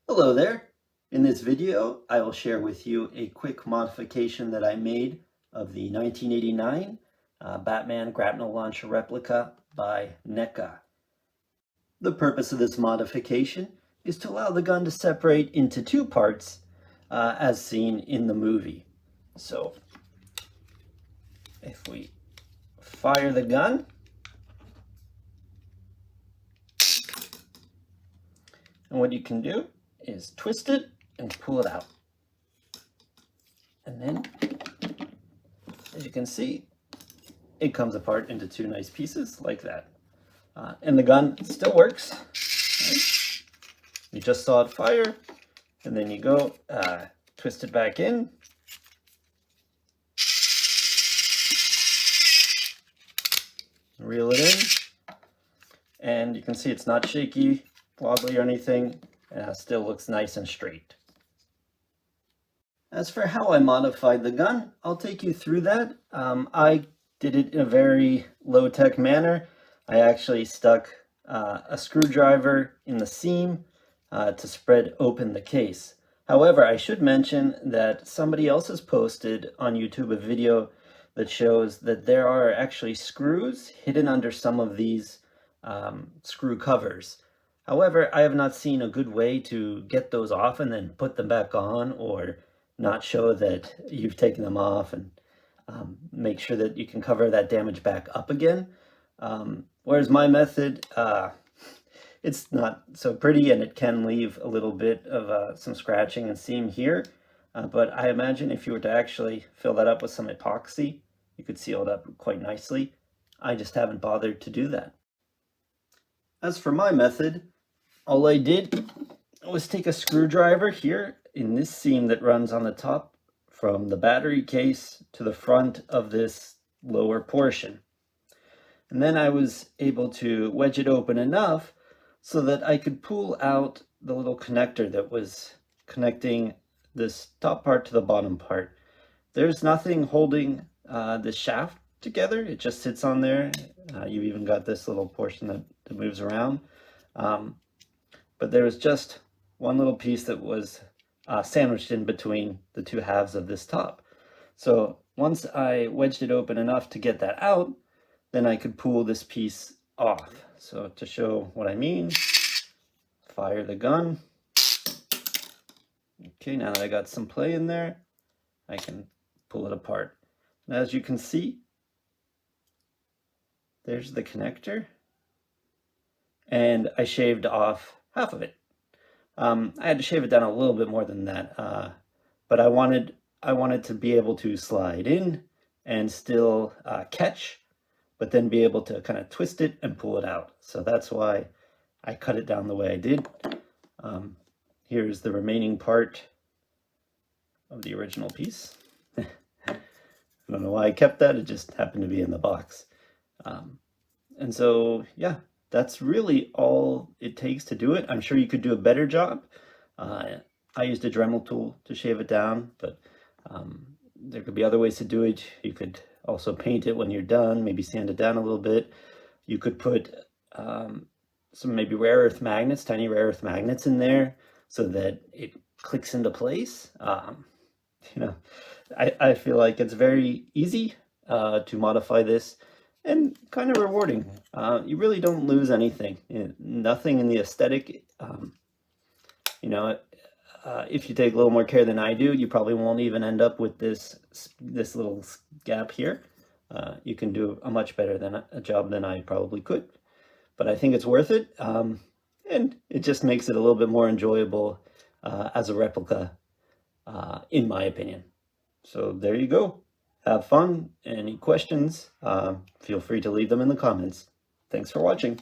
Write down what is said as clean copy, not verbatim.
Hello there. In this video, I will share with you a quick modification that I made of the 1989 Batman Grapnel Launcher replica by NECA. The purpose of this modification is to allow the gun to separate into two parts as seen in the movie. So if we fire the gun, and what you can do is twist it and pull it out. And then, as you can see, it comes apart into two nice pieces like that. And the gun still works. Right? You just saw it fire, and then you go twist it back in. Reel it in. And you can see it's not shaky, wobbly or anything. Still looks nice and straight. As for how I modified the gun, I'll take you through that. I did it in a very low-tech manner. I actually stuck a screwdriver in the seam to spread open the case. However, I should mention that somebody else has posted on YouTube a video that shows that there are actually screws hidden under some of these screw covers. However, I have not seen a good way to get those off and then put them back on, or not show that you've taken them off and make sure that you can cover that damage back up again. Whereas my method, it's not so pretty and it can leave a little bit of some scratching and seam here. But I imagine if you were to actually fill that up with some epoxy, you could seal it up quite nicely. I just haven't bothered to do that. As for my method, all I did was take a screwdriver here in this seam that runs on the top from the battery case to the front of this lower portion. And then I was able to wedge it open enough so that I could pull out the little connector that was connecting this top part to the bottom part. There's nothing holding the shaft together. It just sits on there. You've even got this little portion that moves around. But there was just one little piece that was sandwiched in between the two halves of this top. So once I wedged it open enough to get that out, then I could pull this piece off. So to show what I mean, fire the gun. Okay, now that I got some play in there, I can pull it apart. And as you can see, there's the connector. And I shaved off half of it. I had to shave it down a little bit more than that, but I wanted to be able to slide in and still catch, but then be able to kind of twist it and pull it out. So that's why I cut it down the way I did. Here's the remaining part of the original piece. I don't know why I kept that, it just happened to be in the box. And so, yeah. That's really all it takes to do it. I'm sure you could do a better job. I used a Dremel tool to shave it down, but there could be other ways to do it. You could also paint it when you're done, maybe sand it down a little bit. You could put some maybe rare earth magnets, tiny rare earth magnets in there so that it clicks into place. You know, I feel like it's very easy to modify this. And kind of rewarding. You really don't lose anything. Nothing in the aesthetic. You know, if you take a little more care than I do, you probably won't even end up with this little gap here. You can do a much better job than I probably could. But I think it's worth it. And it just makes it a little bit more enjoyable as a replica, in my opinion. So there you go. Have fun. Any questions, feel free to leave them in the comments. Thanks for watching.